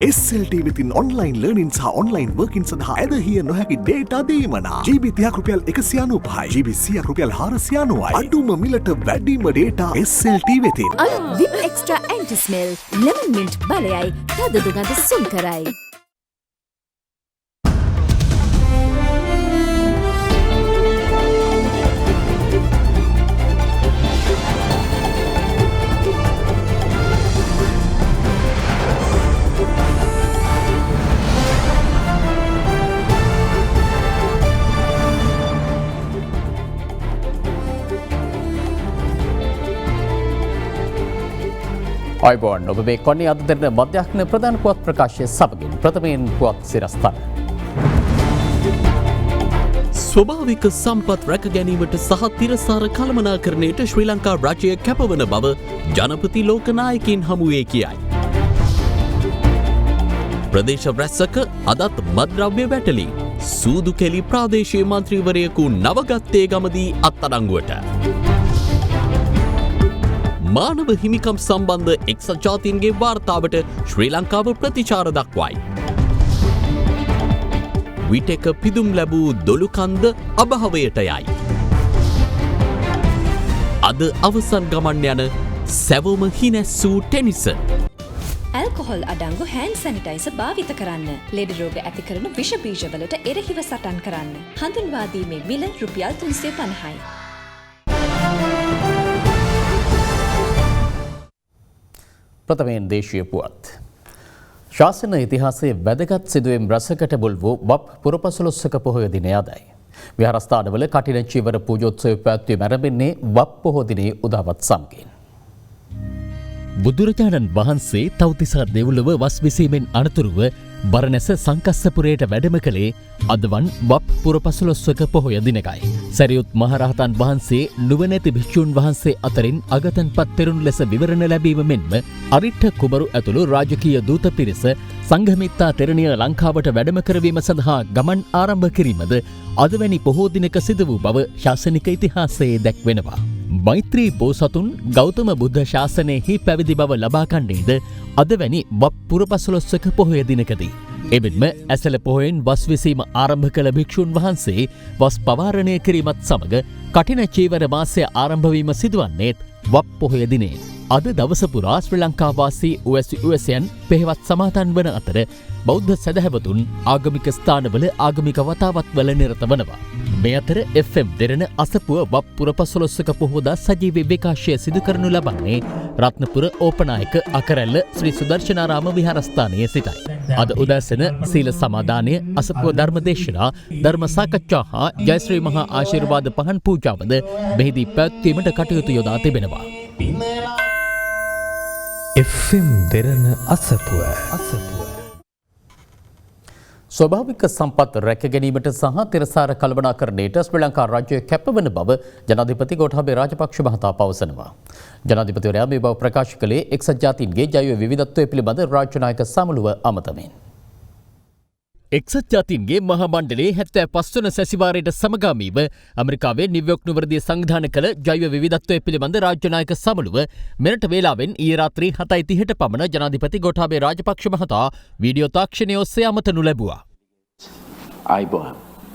SLT within online learning සහ online working සඳහා ඇදහිය නොහැකි data දීමනා GB 30ක් රුපියල් 195යි GB 100ක් රුපියල් 490යි අඩුම මිලට වැඩිම data SLT වෙතින් අලුත් VIP extra anti smell lemon mint බලයයි තද දුගඳ සුන් කරයි. අයිබෝන් ඔබ මේ කොන්නේ අද දෙන මධ්‍යහන ප්‍රධාන පුවත් ප්‍රකාශය සමගින් ප්‍රථමයෙන් පුවත් සිරස්තල. ස්වභාවික සම්පත් රැක ගැනීමට සහ තිරසාර කළමනාකරණයට ශ්‍රී ලංකා රජය කැපවන බව ජනපති ලෝකනායකින් හමුවේ කියයි. ප්‍රදේශ රැස්සක අදත් මද්‍රව්‍ය වැටලි සූදු කෙලි ප්‍රාදේශීය මන්ත්‍රීවරයෙකු නවගත්තේ ගමදී අත්අඩංගුවට. මානව හිමිකම් සම්බන්ධ එක්සත් ජාතීන්ගේ වාර්තාවට ශ්‍රී ලංකාව ප්‍රතිචාර දක්වයි. විටෙක පිදුම් ලැබූ දොළුකන්ද අභාවයට යයි. අද අවසන් ගමන් යන සැවොම හිනැස්සූ ටෙනිසන්. ඇල්කොහොල් අඩංගු හෑන්ඩ් සැනිටයිසර් භාවිත කරන්න. ලෙඩ රෝග ඇති කරන විෂ බීජවලට එරෙහිව සටන් කරන්න. හඳුන්වා දීමේ මිල රුපියල් 350යි. ප්‍රථමයෙන් දේශීය පුවත්. ශාසන ඉතිහාසයේ වැදගත් සිදුවීම් රසකට මුල් වූ වප් පුරපසළොස්වක පොහොය දිනය අදයි. විහාරස්ථානවල කඨින චීවර පූජෝත්සවය පැවැත්වීම ආරම්භන්නේ වප් පොහෝ දිනයේ උදාවත් සමගින්. බුදුරජාණන් වහන්සේ තව්තිසා දෙව්ලොව වස් විසීමෙන් අනතුරුව බරණැස සංකස්සපුරයට වැඩම කළේ අදවන් වප් පුරපසළොස්වක පොහොය දිනකයි. සැරියුත් මහරහතන් වහන්සේ නුවණැති භික්ෂූන් වහන්සේ අතරින් අගතන්පත් තෙරුන් ලෙස විවරණ ලැබීම මෙන්ම අරිට්ඨ කුමරු ඇතුළු රාජකීය දූත පිරිස සංඝමිත්තා තෙරණිය ලංකාවට වැඩම කරවීම සඳහා ගමන් ආරම්භ කිරීමද අදවැනි පොහෝ දිනක සිදු වූ බව ශාසනික ඉතිහාසයේ දැක්වෙනවා. මෛත්‍රී බෝසතුන් ගෞතම බුද්ධ ශාසනයෙහි පැවිදි බව ලබා ගන්නේද අදවැනි වප් පුරපසළොස්වක පොහොය දිනකදී. එබැවින්ම ඇසළ පොහොයෙන් වස් විසීම ආරම්භ කළ භික්ෂූන් වහන්සේ වස් පවාරණය කිරීමත් සමග කඨින චීවර මාසය ආරම්භ වීම සිදුවන්නේත් වප් පොහොය දිනේ. අද දවස පුරා ශ්‍රී ලංකා වාසී උවැසියන් පෙහෙවත් සමාදන් වන අතර බෞද්ධ සැදැහැවතුන් ආගමික ස්ථානවල ආගමික වතාවත්වල නිරත වනවා. මේ අතර FM දෙරණ අසපුව වප් පුරපසළොස්වක පොහෝදා සජීවී විකාශය සිදු කරනු ලබන්නේ රත්නපුර ඕපනායක අකරැල්ල ශ්‍රී සුදර්ශනාරාම විහාරස්ථානයේ සිටයි. අද උදෑසන සීල සමාදානය, අසපුව ධර්ම දේශනා, ධර්ම සාකච්ඡා හා ජයශ්‍රී මහා ආශිර්වාද පහන් පූජාවද මෙහිදී පැවැත්වීමට කටයුතු යොදා තිබෙනවා. FM දෙරණ අසපුව ස්වභාවික සම්පත් රැක ගැනීමට සහ තිරසාර කළමනාකරණයට ශ්‍රී ලංකා රාජ්‍ය කැපවන බව ජනාධිපති ගෝඨාභය රාජපක්ෂ මහතා පවසනවා. ජනාධිපතිවරයා මේ බව ප්‍රකාශ කළේ එක්සත් ජාතීන්ගේ ජෛව විවිධත්වය පිළිබඳ රාජ්‍ය නායක සමුළුව අමතමින්. එක්සත් ජාතීන්ගේ මහා මණ්ඩලයේ 75 වන සැසිවාරයට සමගාමීව ඇමරිකාවේ නිව්යෝක් නුවරදී සංවිධානය කළ ජෛව විවිධත්වය පිළිබඳ රාජ්‍ය නායක සමුළුව මෙරට වේලාවෙන් ඊයේ රාත්‍රී 7:30ට පමණ ජනාධිපති ගෝඨාභය රාජපක්ෂ මහතා වීඩියෝ තාක්ෂණය ඔස්සේ අමතනු ලැබුවා.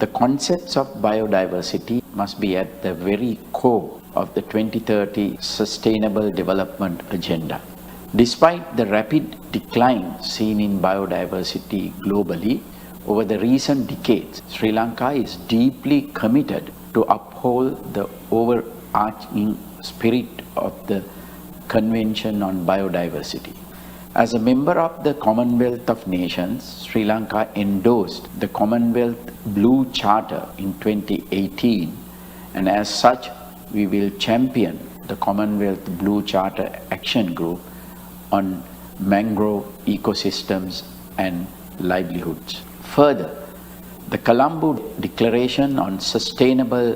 The concepts of biodiversity must be at the very core of the 2030 Sustainable Development Agenda. Despite the rapid decline seen in biodiversity globally over the recent decades, Sri Lanka is deeply committed to uphold the overarching spirit of the Convention on Biodiversity. As a member of the Commonwealth of Nations, Sri Lanka endorsed the Commonwealth Blue Charter in 2018, and as such, we will champion the Commonwealth Blue Charter Action Group on mangrove ecosystems and livelihoods. Further, the Colombo Declaration on Sustainable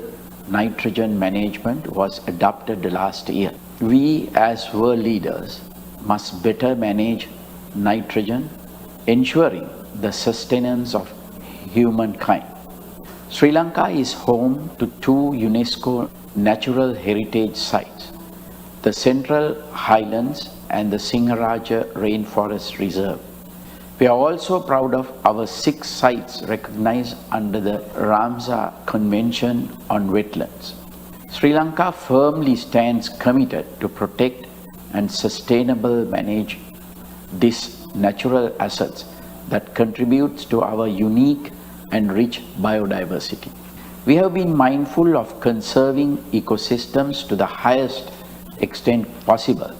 Nitrogen Management was adopted last year. We as world leaders must better manage nitrogen, ensuring the sustenance of humankind. Sri Lanka is home to 2 UNESCO natural heritage sites, the Central Highlands and the Singaraja Rainforest Reserve. We are also proud of our 6 sites recognized under the Ramsar Convention on Wetlands. Sri Lanka firmly stands committed to protect and sustainably manage these natural assets that contributes to our unique and rich biodiversity. We have been mindful of conserving ecosystems to the highest extent possible,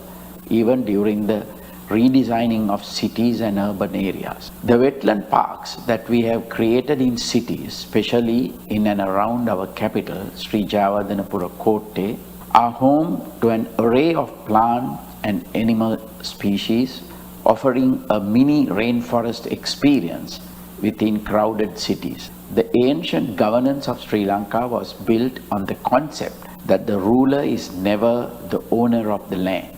even during the redesigning of cities and urban areas. The wetland parks that we have created in cities, especially in and around our capital, Sri Jayawardenepura Kotte, are home to an array of plant and animal species, offering a mini rainforest experience within crowded cities. The ancient governance of Sri Lanka was built on the concept that the ruler is never the owner of the land.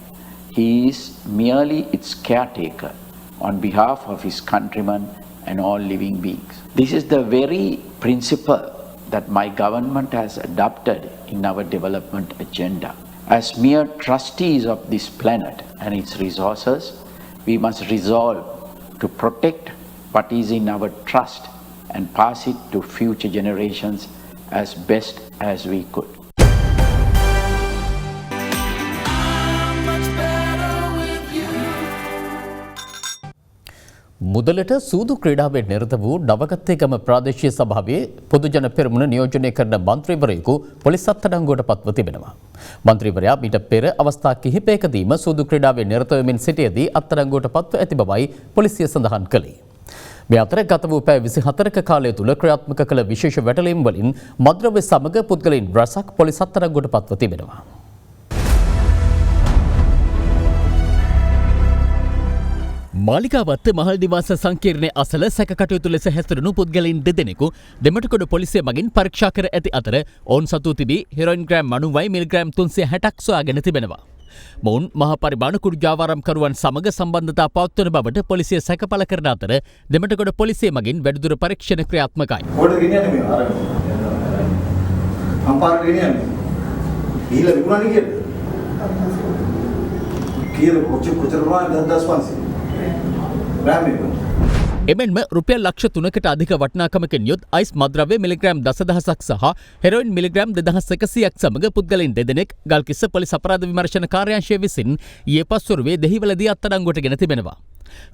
He is merely its caretaker on behalf of his countrymen and all living beings. This is the very principle that my government has adopted in our development agenda. As mere trustees of this planet and its resources, we must resolve to protect what is in our trust and pass it to future generations as best as we could. මුදලට සූදු ක්‍රීඩාවේ නිරත වූ නවගත්තේගම ප්‍රාදේශීය සභාවේ පොදුජන පෙරමුණ නියෝජනය කරන මන්ත්‍රීවරයෙකු police අත්අඩංගුවට පත්ව තිබෙනවා. මන්ත්‍රීවරයා මීට පෙර අවස්ථා කිහිපයකදීම සූදු ක්‍රීඩාවේ නිරත වෙමින් සිටියදී අත්අඩංගුවට පත්ව ඇති බවයි පොලිසිය සඳහන් කළේ. මේ අතර ගත වූ පැය 24ක කාලය තුල ක්‍රියාත්මක කළ විශේෂ වැටලීම් වලින් මද්‍රව්‍ය සමග පුද්ගලයන් රැසක් පොලිස් අත්අඩංගුවට පත්ව තිබෙනවා. මාලිකාවත්ත මහල් නිවාස සංකීර්ණය අසල සැකකටයුතු ලෙස හැසිරුණු පුද්ගලයින් දෙදෙනෙකු දෙමටකොඩ පොලිසිය මගින් පරීක්ෂා කර ඇති අතර ඔවුන් සතු තිබී හෙරොයින් ග්‍රෑම් 90යි මිලිග්‍රෑම් 360ක් සොයාගෙන තිබෙනවා. මොවුන් මහ පරිමාණ කුඩු ජාවාරම්කරුවන් සමග සම්බන්ධතා පවත්වන බවට පොලිසිය සැකපල කරන අතර දෙමටකොඩ පොලිසිය මගින් වැඩිදුර පරීක්ෂණ ක්‍රියාත්මකයි. කොට ගෙනියන්නේ මේ අර අම්පාරට ගෙනියන්නේ. ගිහිල්ලා විකුණන්නේ කීයද? කීයද කොච්චර ප්‍රමාණයක් 10500. එමෙන්ම රුපියල් ලක්ෂ 3කට අධික වටිනාකමකින් යුත් අයිස් මද්‍රව්‍ය මිලිග්‍රෑම් 10,000ක් සහ හෙරොයින් මිලිග්‍රෑම් 2100ක් සමග පුද්ගලයන් දෙදෙනෙක් ගල්කිස්ස පොලිස් අපරාධ විමර්ශන කාර්යාංශය විසින් ඊයේ පස්වරුවේ දෙහිවලදී අත්අඩංගුවට ගෙන තිබෙනවා.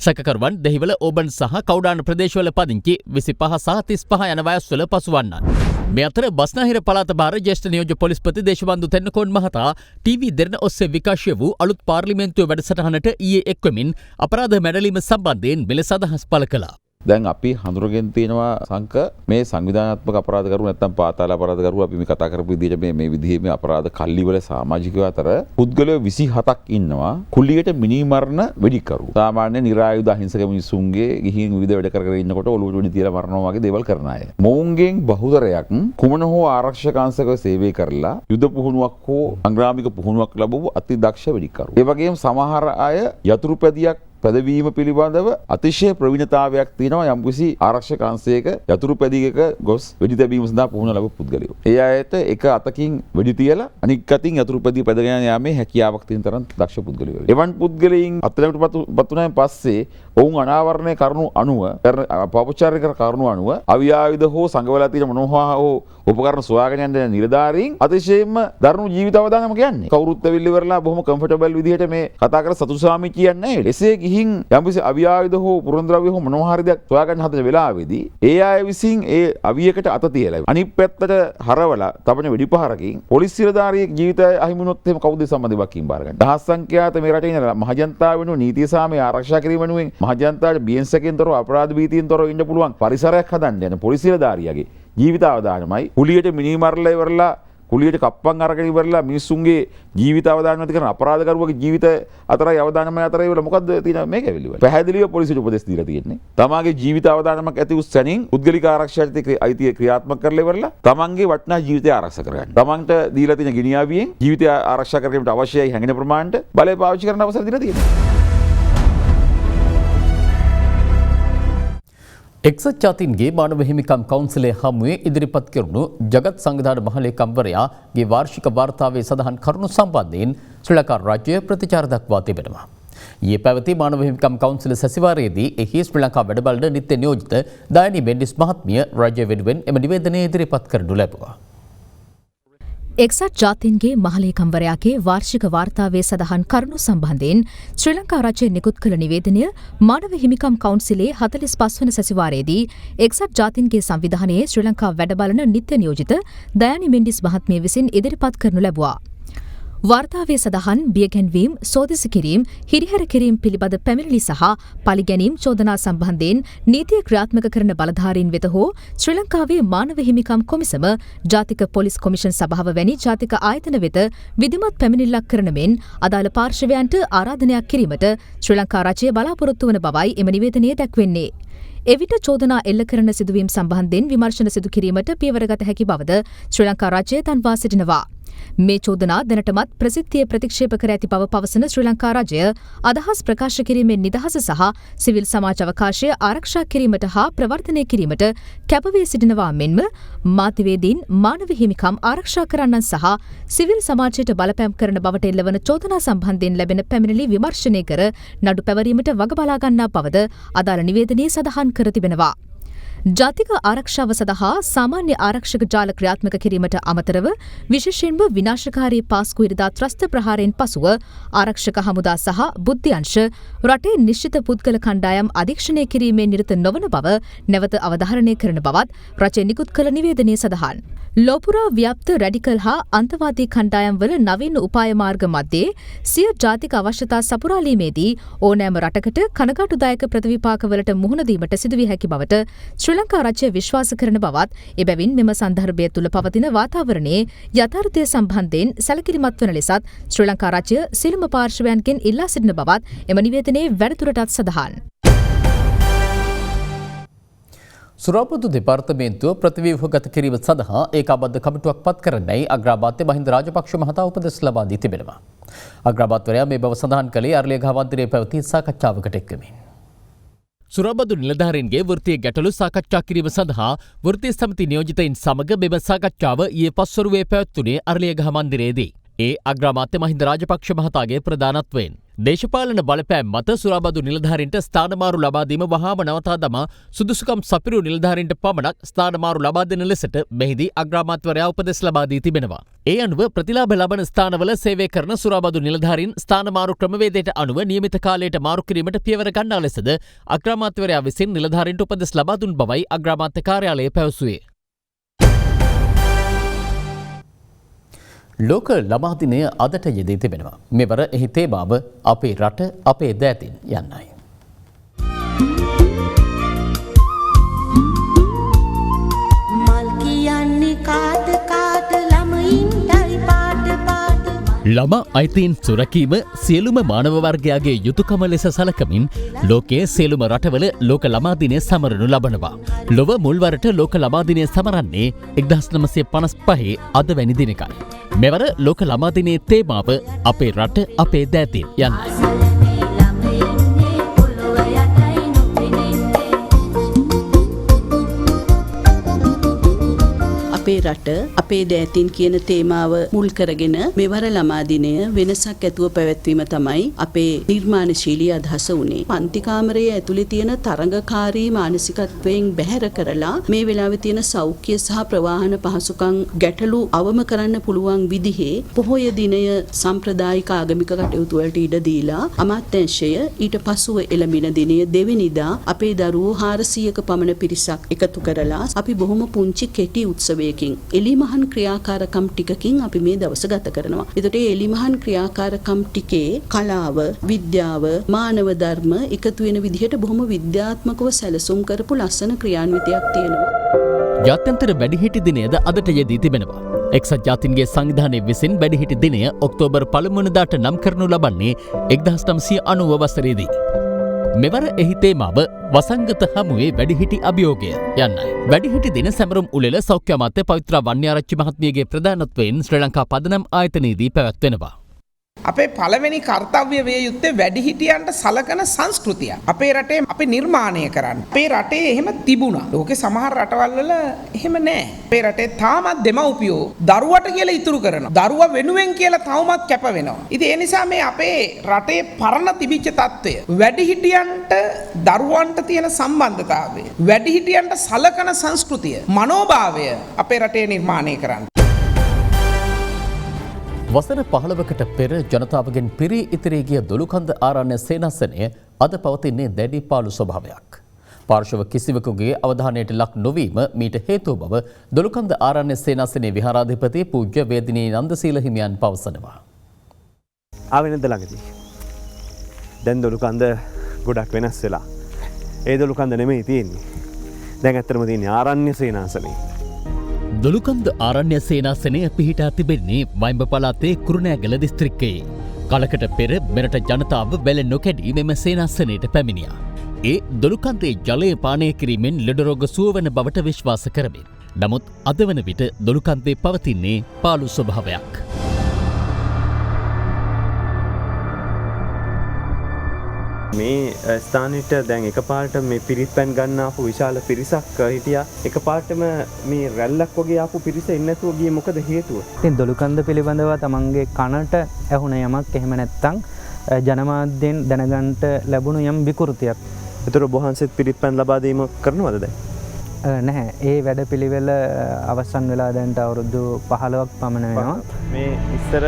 සැකකරුවන් දෙහිවල ඕබන් සහ කවුඩාන ප්‍රදේශවල පදිංචි 25 සහ 35 යන වයස්වල පසුවන්නන්. මේ අතර බස්නාහිර පළාත භාර ජ්‍යෙෂ්ඨ නියෝජ්‍ය පොලිස්පති දේශබන්දු තෙන්නකෝන් මහතා ටීවී දෙරණ ඔස්සේ විකාශය වූ අලුත් පාර්ලිමේන්තුවේ වැඩසටහනට ඊයේ එක්වමින් අපරාධ මැඩලීම සම්බන්ධයෙන් මෙලෙස අදහස් පළ කළා. දැන් අපි හඳුරගෙන තියෙනවා සංක මේ සංවිධානාත්මක අපරාධකරු නැත්නම් පාතාල අපරාධකරු අපි මේ කතා කරපු විදිහට මේ විදිහේ මේ අපරාධ කල්ලිවල සමාජිකයෝ අතර පුද්ගලයෝ 27ක් ඉන්නවා කුලියට මිනිමරණ වෙඩිකරු. සාමාන්‍ය නිරායුධ අහිංසක මිනිසුන්ගේ ගිහින් විවිධ වැඩ කර කර ඉන්නකොට ඔලුවට වෙඩි තියලා මරනවා වගේ දේවල් කරන අය. මොවුන්ගෙන් බහුතරයක් කුමන හෝ ආරක්ෂක අංශක සේවය කරලා යුද පුහුණුවක් හෝ අංග්‍රාමික පුහුණුවක් ලැබුව අති දක්ෂ වෙඩිකරු. ඒ වගේම සමහර අය යතුරුපැදියක් පැදවීම පිළිබඳව අතිශය ප්‍රවීණතාවයක් තියෙනවා යම්කිසි ආරක්ෂක අංශයක යතුරු පැදියක ගොස් වෙඩි තැබීම සඳහා පුහුණු ලැබපු පුද්ගලයෝ. ඒ අයට එක අතකින් වෙඩි තියලා අනික් අතින් යතුරු පැදිය පැදගෙන යාමේ හැකියාවක් තියෙන තරම් දක්ෂ පුද්ගලයෝ. එවන් පුද්ගලයන් අත්දැකීමට පත් පස්සේ ඔවුන් අනාවරණය කරනු අනුව පෞපචාරික කරුණු අනුව අවියායුධ හෝ සංගවලා තියෙන මොනවා හෝ උපකරණ සොයාගෙන යන නිලධාරීන් අතිශයින්ම දරුණු ජීවිත අවදානමක් යන්නේ. කවුරුත් ඇවිල්ලි වරලා බොහොම කම්ෆර්ටබල් විදිහට මේ කතා කර සතුටු සාමි කියන්නේ නැහැ. එසේ ගිහින් යම්කිසි අවියායුධ හෝ පුරන්ද්‍රව්‍ය හෝ මොනවා හරි දෙයක් සොයාගන්න හදන වෙලාවේදී ඒ අය විසින් ඒ අවියකට අත තියලා අනිත් පැත්තට හරවලා තපන වෙඩි පහරකින් පොලිස් නිලධාරියෙක් ජීවිතය අහිමි වුණොත් එහෙම කවුද සම්බන්ධයක් බාර ගන්න. දහස් සංඛ්‍යාත මේ රටේ ඉන්න මහජනතාව වෙනුවෙන් නීතිය සාමය ආරක්ෂා කිරීම වෙනුවෙන් මහජනතාවට බියන්සකින් තොරව අපරාධ භීතියෙන් තොරව ඉන්න පුළුවන් පරිසරයක් හදන්න යන පොලිස් නිලධාරියාගේ ජීවිත අවදානමයි කුලියට මිනිමරලා ඉවරලා කුලියට කප්පන් අරගෙන ඉවරලා මිනිස්සුන්ගේ ජීවිත අවදානම ඇති කරන අපරාධකරුවගේ ජීවිත අතරයි අවදානම අතරයි වල මොකද්ද තියෙන මේක ඇවිල්ලි වල පැහැදිලිව පොලිසියට උපදෙස් දීලා තියෙන්නේ. තමාගේ ජීවිත අවදානමක් ඇති වූ සැනින් පුද්ගලික ආරක්ෂාවට අයිතිය ක්‍රියාත්මක කරලා ඉවරලා තමන්ගේ වටිනා ජීවිතය ආරක්ෂා කරගන්න. තමන්ට දීලා තියෙන ගිනියාවියෙන් ජීවිතය ආරක්ෂා කර ගැනීමට අවශ්‍යයි හැඟෙන ප්‍රමාණයට බලය පාවිච්චි කරන්න අවසර දීලා තියෙනවා. එක්සත් ජාතීන්ගේ මානව හිමිකම් කවුන්සිලේ හමුවේ ඉදිරිපත් කෙරුණු ජගත් සංවිධාන මහලේකම්වරයාගේ වාර්ෂික වාර්තාවේ සඳහන් කරුණු සම්බන්ධයෙන් ශ්‍රී ලංකා රාජ්‍යය ප්‍රතිචාර දක්වා තිබෙනවා. ඊයේ පැවති මානව හිමිකම් කවුන්සිල සැසිවාරයේදී එහි ශ්‍රී ලංකා වැඩබලන නිත්‍ය නියෝජිත දයනි මෙන්ඩිස් මහත්මිය රජය වෙනුවෙන් එම නිවේදනය ඉදිරිපත් කරනු ලැබුවා. එක්සත් ජාතීන්ගේ මහලේකම්වරයාගේ වාර්ෂික වාර්තාවේ සඳහන් කරුණු සම්බන්ධයෙන් ශ්‍රී ලංකා රජය නිකුත් කළ නිවේදනය මානව හිමිකම් කවුන්සිලේ 45 වන සැසිවාරයේදී එක්සත් ජාතීන්ගේ සංවිධානයේ ශ්‍රී ලංකා වැඩබලන නිත්‍ය නියෝජිත දයානි මෙන්ඩිස් මහත්මිය විසින් ඉදිරිපත් කරනු ලැබුවා. වාර්තාවේ සඳහන් බියගැන්වීම්, සෝදිසි කිරීම්, හිරිහැර කිරීම් පිළිබඳ පැමිණිලි සහ පලිගැනීම් චෝදනා සම්බන්ධයෙන් නීතිය ක්‍රියාත්මක කරන බලධාරීන් වෙත හෝ ශ්‍රී ලංකාවේ මානව හිමිකම් කොමිසම, ජාතික පොලිස් කොමිෂන් සභාව වැනි ජාතික ආයතන වෙත විධිමත් පැමිණිල්ලක් කරන මෙන් අදාළ පාර්ශවයන්ට ආරාධනයක් කිරීමට ශ්‍රී ලංකා රජය බලාපොරොත්තු වන බවයි එම නිවේදනයේ දැක්වෙන්නේ. එවිට චෝදනා එල්ල කරන සිදුවීම් සම්බන්ධයෙන් විමර්ශන සිදු කිරීමට පියවරගත හැකි බවද ශ්‍රී ලංකා රජය දන්වා සිටිනවා. මේ චෝදනා දැනටමත් ප්‍රසිද්ධිය ප්‍රතික්ෂේප කර ඇති බව පවසන ශ්‍රී ලංකා රජය අදහස් ප්‍රකාශ කිරීමෙන් නිදහස සහ සිවිල් සමාජ අවකාශය ආරක්ෂා කිරීමට හා ප්‍රවර්ධනය කිරීමට කැපවී සිටිනවා මෙන්ම මාධ්‍යවේදීන්, මානව හිමිකම් ආරක්ෂා කරන්නන් සහ සිවිල් සමාජයට බලපෑම් කරන බවට එල්ලවන චෝදනා සම්බන්ධයෙන් ලැබෙන පැමිණිලි විමර්ශනය කර නඩු පැවරීමට වග බලා ගන්නා බවද අදාළ නිවේදනයේ සඳහන් කර තිබෙනවා. ජාතික ආරක්ෂාව සඳහා සාමාන්‍ය ආරක්ෂක ජාල ක්‍රියාත්මක කිරීමට අමතරව විශේෂයෙන්ම විනාශකාරී පාස්කු ඉරිදා ත්‍රස්ත ප්‍රහාරයෙන් පසුව ආරක්ෂක හමුදා සහ බුද්ධ්‍යංශ රටේ නිශ්චිත පුද්ගල කණ්ඩායම් අධීක්ෂණය කිරීමේ නිරත නොවන බව නැවත අවධාරණය කරන බවත් රජය නිකුත් කළ නිවේදනයේ සඳහන්. ලෝපුරා ව්‍යාප්ත රැඩිකල් හා අන්තවාදී කණ්ඩායම්වල නවීන උපාය මාර්ග මැද්දේ සිය ජාතික අවශ්‍යතා සපුරාලීමේදී ඕනෑම රටකට කනගාටුදායක ප්‍රතිවිපාකවලට මුහුණ දීමට සිදුවිය හැකි බවට ශ්‍රී ලංකා රජය විශ්වාස කරන බවත් එබැවින් මෙම සන්දර්භය තුළ පවතින වාතාවරණයේ යථාර්ථය සම්බන්ධයෙන් සැලකිලිමත් වන ලෙසත් ශ්‍රී ලංකා රජය සියලුම පාර්ශවයන්ගෙන් ඉල්ලා සිටින බවත් එම නිවේදනයේ වැඩිදුරටත් සඳහන්. සුරාපොතු දෙපාර්තමේන්තුව ප්‍රතිව්‍යුහගත කිරීම සඳහා ඒකාබද්ධ කමිටුවක් පත් කරන්නයි අග්‍රාමාත්‍ය මහින්ද රාජපක්ෂ මහතා උපදෙස් ලබා දී තිබෙනවා. අග්‍රාමාත්‍යවරයා මේ බව සඳහන් කළේ අරලියගහ මන්දිරයේ පැවති සාකච්ඡාවකට එක්වමින්. සුරාබදු නිලධාරීන්ගේ වෘත්තීය ගැටලු සාකච්ඡා කිරීම සඳහා වෘත්තීය සමිති නියෝජිතයින් සමග මෙම සාකච්ඡාව ඊයේ පස්වරුවේ පැවැත්වුණේ අරලියගහ මන්දිරයේදී. ඒ අග්‍රාමාත්‍ය මහින්ද රාජපක්ෂ මහතාගේ ප්‍රධානත්වයෙන්. දේශපාලන බලපෑම් මත සුරාබදු නිලධාරීන්ට ස්ථානමාරු ලබා දීම වහාම නවතා දමා සුදුසුකම් සපිරු නිලධාරීන්ට පමණක් ස්ථානමාරු ලබා දෙන ලෙසට මෙහිදී අග්‍රාමාත්‍යවරයා උපදෙස් ලබා දී තිබෙනවා. ඒ අනුව ප්‍රතිලාභ ලබන ස්ථානවල සේවය කරන සුරාබදු නිලධාරීන් ස්ථානමාරු ක්‍රමවේදයට අනුව නියමිත කාලයට මාරු කිරීමට පියවර ගන්නා ලෙසද අග්‍රාමාත්‍යවරයා විසින් නිලධාරීන්ට උපදෙස් ලබා දුන් බවයි අග්‍රාමාත්‍ය කාර්යාලය පැවසුවේ. ලෝක ළමා දිනය අදට යෙදී තිබෙනවා. මෙවර එහි තේමාව අපේ රට අපේ දෑතින් යන්නයි. මල් කියන්නේ කාට කාට ළමයින්ටයි පාට පාට. ළමා අයිතීන් සුරකීම සියලුම මානව වර්ගයාගේ යුතුයකම ලෙස සලකමින් ලෝකයේ සියලුම රටවල ලෝක ළමා දිනය සමරනු ලබනවා. ලොව මුල්වරට ලෝක ළමා දිනය සමරන්නේ 1955 අද වැනි දිනකයි. මෙවර ලෝක ළමා දිනයේ තේමාව අපේ රට අපේ දෑතින් යන්නයි. අපේ රට අපේ දෑතින් කියන තේමාව මුල් කරගෙන මෙවර ළමා දිනය වෙනසක් ඇතුව පැවැත්වීම තමයි අපේ නිර්මාණශීලී අදහස වුණේ. පන්ති කාමරයේ ඇතුලේ තියෙන තරඟකාරී මානසිකත්වයෙන් බැහැර කරලා මේ වෙලාවේ තියෙන සෞඛ්‍ය සහ ප්‍රවාහන පහසුකම් ගැටලු අවම කරන්න පුළුවන් විදිහේ පොහොය දිනය සම්ප්‍රදායික ආගමික කටයුතු වලට ඉඩ දීලා අමාත්‍යාංශය ඊට පසුව එළඹෙන දිනය දෙවෙනිදා අපේ දරුවෝ 400ක පමණ පිරිසක් එකතු කරලා අපි බොහොම පුංචි කෙටි උත්සවයක එලිමහන් ක්‍රියාකාරකම් ටිකකින් අපි මේ දවස ගත කරනවා. ඒකට මේ එලිමහන් ක්‍රියාකාරකම් ටිකේ කලාව, විද්‍යාව, මානව ධර්ම එකතු වෙන විදිහට බොහොම විද්‍යාත්මකව සැලසුම් කරපු ලස්සන ක්‍රියාන්විතයක් තියෙනවා. ජාත්‍යන්තර වැඩිහිටි දිනයද අදට යෙදී තිබෙනවා. එක්සත් ජාතීන්ගේ සංවිධානය විසින් වැඩිහිටි දිනය ඔක්තෝබර් 1 වෙනිදාට නම් කරනු ලබන්නේ 1990 වසරේදී. මෙවර එහි තේමාව වසංගත හමුවේ වැඩිහිටි අභියෝගය යන්නයි. වැඩිහිටි දින සැමරුම් උළෙල සෞඛ්‍ය අමාත්‍ය පවිත්‍රා වන්‍යාරච්චි මහත්මියගේ ප්‍රධානත්වයෙන් ශ්‍රී ලංකා පදනම් ආයතනයේදී පැවැත්වෙනවා. අපේ පළවෙනි කාර්යය වේ යුත්තේ වැඩිහිටියන්ට සලකන සංස්කෘතිය. අපේ රටේ අපි නිර්මාණය කරන්න. අපේ රටේ එහෙම තිබුණා. ලෝකේ සමහර රටවල් වල එහෙම නැහැ. අපේ රටේ තාමත් දෙමව්පියෝ දරුවට කියලා ඉතුරු කරනවා. දරුවා වෙනුවෙන් කියලා තවමත් කැප වෙනවා. ඉතින් ඒ නිසා මේ අපේ රටේ පරණ තිබිච්ච තත්ත්වය වැඩිහිටියන්ට දරුවන්ට තියෙන සම්බන්ධතාවය වැඩිහිටියන්ට සලකන සංස්කෘතිය මනෝභාවය අපේ රටේ නිර්මාණය කරන්න. වසර 15කට පෙර ජනතාවගෙන් පිරී ඉතිරී ගිය දොළුකන්ද ආරණ්‍ය සේනාසනය අද පවතින්නේ දැඩි පාළු ස්වභාවයක්. පාර්ශව කිසිවකුගේ අවධානයට ලක් නොවීම මීට හේතුව බව දොළුකන්ද ආරණ්‍ය සේනාසනයේ විහාරාධිපති පූජ්‍ය වේදිනී නන්දසීල හිමියන් පවසනවා. ආවෙනද ළඟදී. දැන් දොළුකන්ද ගොඩක් වෙනස් වෙලා. ඒ දොළුකන්ද නෙමෙයි තියෙන්නේ. දැන් ඇත්තටම තියෙන්නේ ආරණ්‍ය සේනාසනේ. දොළුකන්ද ආරණ්‍ය සේනාසනය පිහිටා තිබෙන්නේ වයිඹ පළාතේ කුරුණෑගල දිස්ත්‍රික්කයේ. කලකට පෙර මෙරට ජනතාව වැල නොකැඩී මෙම සේනාසනයට පැමිණියා. ඒ දොළුකන්දේ ජලය පානය කිරීමෙන් ලෙඩ රෝග සුව වන බවට විශ්වාස කරමින්. නමුත් අද වන විට දොළුකන්දේ පවතින්නේ පාළු ස්වභාවයක්. මේ ස්ථානෙට දැන් එකපාරට මේ පිරිත් පැන් ගන්න ආපු විශාල පිරිසක් හිටියා. එකපාරටම මේ රැල්ලක් වගේ ආපු පිරිස එන්නේ නැතුව ගියේ මොකද හේතුව? ඉතින් දොළුකන්ද පිළිබඳව තමන්ගේ කනට ඇහුණ යමක් එහෙම නැත්නම් ජනමාධ්‍යෙන් දැනගන්න ලැබුණු යම් විකෘතියක්. ඒතර බොහන්සෙත් පිරිත් පැන් ලබා දීම කරනවද දැන්? නැහැ. ඒ වැඩපිළිවෙල අවසන් වෙලා දැන්ට අවුරුදු 15ක් පමණ වෙනවා. මේ ඉස්සර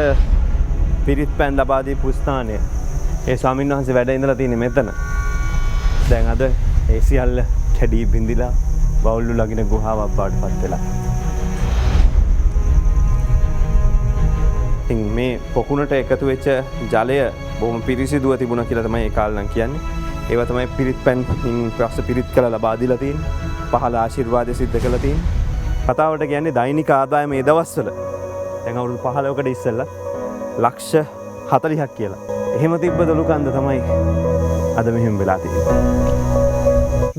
පිරිත් පැන් ලබා දීපු ස්ථානය ඒ ස්වාමීන් වහන්සේ වැඩ ඉඳලා තියෙන්නේ මෙතන. දැන් අද ඒ සියල්ල කැඩී බිඳිලා බවුල්ලු ලගින ගුහාවක් බවට පත් වෙලා. ඉතින් මේ පොකුණට එකතු වෙච්ච ජලය බොහොම පිරිසිදුව තිබුණා කියලා තමයි ඒ කාලේ නම් කියන්නේ. ඒවා තමයි පිරිත් පැන් ප්‍රස්ස පිරිත් කළ ලබා දීලා තියෙන්නේ. පහළ ආශිර්වාද සිද්ධ කළා තියෙන්නේ. කතාවට කියන්නේ දෛනික ආදායම මේ දවස්වල දැන් අවුරුදු 15කට ඉස්සෙල්ලා ලක්ෂ 40ක් කියලා. එහෙම තිබ්බ දොළුකන්ද තමයි අද මෙහෙම වෙලා තියෙන්නේ.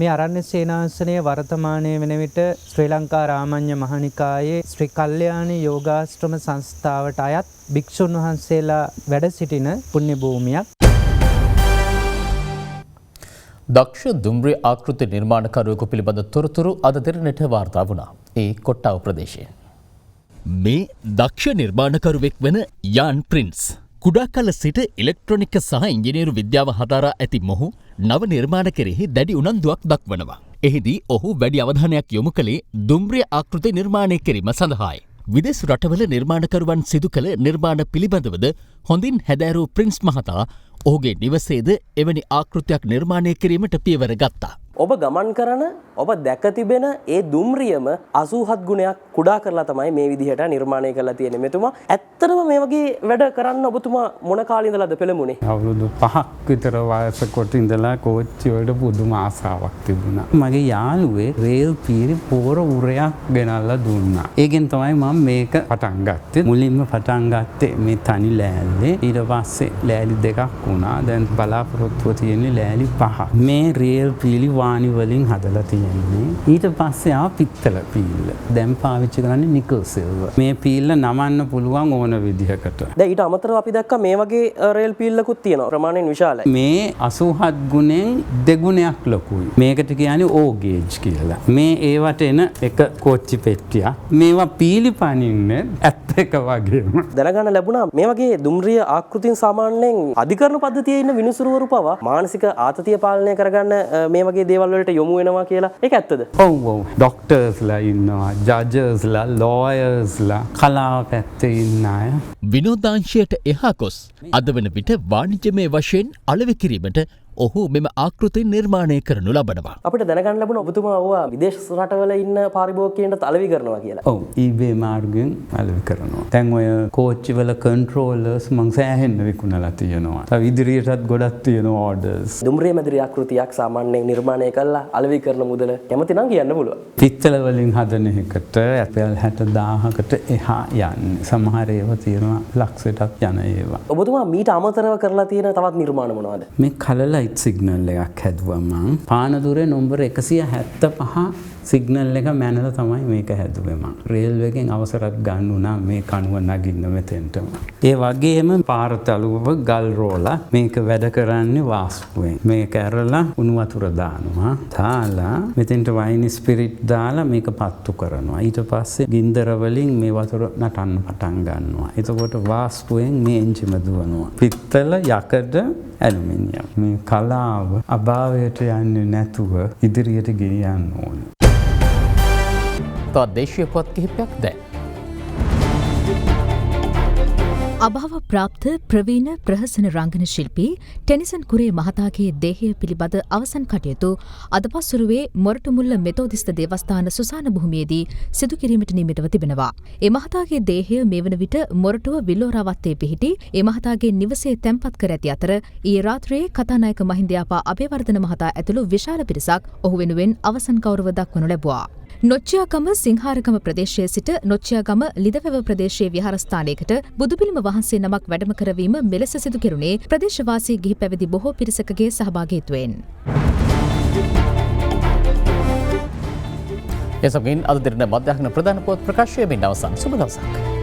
මේ ආරණ්‍ය සේනාසනය වර්තමානයේ වෙන විට ශ්‍රී ලංකා රාමඤ්ඤ මහනිකායේ ශ්‍රී කල්යාණ යෝගාශ්‍රම සංස්ථාවට අයත් භික්ෂුන් වහන්සේලා වැඩ සිටින පුණ්‍ය භූමියක්. දක්ෂ දුම්රිය ආකෘති නිර්මාණකරුවෙකු පිළිබඳ තොරතුරු අද දෙරණට වාර්තා වුණා. ඒ කොට්ටාව ප්‍රදේශයේ. මේ දක්ෂ නිර්මාණකරුවෙක් වන යාන් ප්‍රින්ස්. කුඩා කල සිට ඉලෙක්ට්‍රොනික සහ ඉංජිනේරු විද්‍යාව හදාරා ඇති මොහු නව නිර්මාණ කෙරෙහි දැඩි උනන්දුවක් දක්වනවා. එහිදී ඔහු වැඩි අවධානයක් යොමු කළේ දුම්රිය ආකෘති නිර්මාණය කිරීම සඳහායි. විදේශ රටවල නිර්මාණකරුවන් සිදු කළ නිර්මාණ පිළිබඳවද හොඳින් හැදෑරූ ප්‍රින්ස් මහතා ඔහුගේ නිවසේද එවැනි ආකෘතියක් නිර්මාණය කිරීමට පියවර ගත්තා. ඔබ ගමන් කරන ඔබ දැක තිබෙන ඒ දුම්රියම 87 ගුණයක් කුඩා කරලා තමයි මේ විදිහට නිර්මාණය කරලා තියෙන්නේ. මෙතුමා ඇත්තටම මේ වගේ වැඩ කරන්න ඔබතුමා මොන කාලේ ඉඳලාද පෙළඹුණේ? අවුරුදු 5ක් විතර වයස කොට ඉඳලා කෝච්චි වලට පුදුම ආසාවක් තිබුණා. මගේ යාළුවේ රේල් පීරි පෝර උරයක් ගෙනල්ලා දුන්නා. ඒකෙන් තමයි මම මේක පටන් ගත්තේ. මුලින්ම පටන් ගත්තේ මේ තනි ලෑල්ලේ. ඊට පස්සේ ලෑලි දෙකක් වුණා. දැන් බලාපොරොත්තුව තියෙන්නේ ලෑලි 5. මේ රේල් පීලි වාණි වලින් හදලා තියෙන්නේ. ඊට පස්සේ ආ පිත්තල පීල්ල. දැන් පාවිච්චි කරන්නේ නිකල් සිල්වර්. මේ පීල්ල නමන්න පුළුවන් ඕන විදිහකට. දැන් ඊට අමතරව අපි දැක්කා මේ වගේ රේල් පීල්ලකුත් තියෙනවා. ප්‍රමාණයෙන් විශාලයි. මේ 87 ගුණෙන් දෙගුණයක් ලොකුයි. මේකට කියන්නේ ඕ ගේජ් කියලා. මේ ඒවට එන එක කෝච්චි පෙට්ටියක්. මේවා පීලි පනින්නේ ඇත්ත එක වගේම. දැනගන්න ලැබුණා මේ වගේ දුම්රිය ආකෘතින් සාමාන්‍යයෙන් අධිකරණ පද්ධතියේ ඉන්න විනිසුරුවරු පවා මානසික ආතතිය පාලනය කරගන්න මේ වගේ දේවල් වලට යොමු වෙනවා කියලා. ඒක ඇත්තද? ඔව් ඔව්. ඩොක්ටර්ස්ලා ඉන්නවා, ජජස්ලා, ලෝයර්ස්ලා, කලාව පැත්තේ ඉන්න අය. විනෝදාංශයට එහා ගොස් අද වන විට වාණිජමය වශයෙන් අලෙවි කිරීමට ඔහු මෙම ආකෘති නිර්මාණය කරනු ලබනවා. අපිට දැනගන්න ලැබුණ ඔබතුමා ඕවා විදේශ රටවල ඉන්න පාරිභෝගිකයන්ට අලෙවි කරනවා කියලා. ඔව් eBay මාර්ගයෙන් අලෙවි කරනවා. දැන් ඔය කෝච්චි වල කන්ට්‍රෝලර්ස් මං සෑහෙන්න විකුණලා තියෙනවා. තව ඉදිරියටත් ගොඩක් තියෙනවා ඕඩර්ස්. දුම්රිය මැදිරි ආකෘතියක් සාමාන්‍යයෙන් නිර්මාණය කළා අලෙවි කරන මුදල කැමති නම් කියන්න පුළුවන්. පිත්තල වලින් හදන එකට ඇපල් 60000කට එහා යන්නේ. සමහර ඒවා තියෙනවා ලක්ෂයටත් යන ඒවා. ඔබතුමා මීට අමතරව කරලා තියෙන තවත් නිර්මාණ මොනවද? මේ කලලයි සැටලයිට් සිග්නල් එකක් හැදුවා මං. පානදුරේ නම්බර 175 සිග්නල් එක මැනලා තමයි මේක හැදුවේ මං. රේල්වේ එකෙන් අවසරක් ගන්න උනා මේ කණුව නගින්න මෙතෙන්ටම. ඒ වගේම පාරතලුව ගල් රෝලා මේක වැඩ කරන්නේ වාස්පුවෙන්. මේක ඇරලා උණු වතුර දානවා. දාලා මෙතෙන්ට වයින් ස්පිරිට් දාලා මේක පත්තු කරනවා. ඊට පස්සේ ගින්දර වලින් මේ වතුර නටන්න පටන් ගන්නවා. එතකොට වාස්පුවෙන් මේ එන්ජිම දුවනවා. පිත්තල යකඩ ඇලුමිනියම්. මේ කලාව අභාවයට යන්නේ නැතුව ඉදිරියට ගෙනියන්න ඕනේ. තවත් දේශීය පොත් කිහිපයක් දැන්. අභාව ප්‍රාප්ත ප්‍රවීණ ප්‍රහසන රංගන ශිල්පී ටෙනිසන් කුරේ මහතාගේ දේහය පිළිබඳ අවසන් කටයුතු අද පසුරුවේ මොරටුමුල්ල මෙතෝදිස්ත දේවස්ථාන සුසාන භූමියේදී සිදු කිරීමට නියමිතව තිබෙනවා. ඒ මහතාගේ දේහය මේ වන විට මොරටුව විල්ලෝරාවත්තේ පිහිටි ඒ මහතාගේ නිවසේ තැන්පත් කර ඇති අතර ඊයේ රාත්‍රියේ කතානායක මහින්දයාපා අබේවර්ධන මහතා ඇතුළු විශාල පිරිසක් ඔහු වෙනුවෙන් අවසන් ගෞරව දක්වනු ලැබුවා. නොච්චියාගම සිංහාරගම ප්‍රදේශයේ සිට නොච්චියාගම ලිදවැව ප්‍රදේශයේ විහාරස්ථානයකට බුදුපිළිම වහන්සේ නමක් වැඩම කරවීම මෙලෙස සිදු කෙරුණේ ප්‍රදේශවාසී ගිහි පැවිදි බොහෝ පිරිසකගේ සහභාගීත්වයෙන්. එසකින් අද දින මධ්‍යහන ප්‍රධාන පොත් ප්‍රකාශය වෙන්න අවසන් සුබ දවසක්.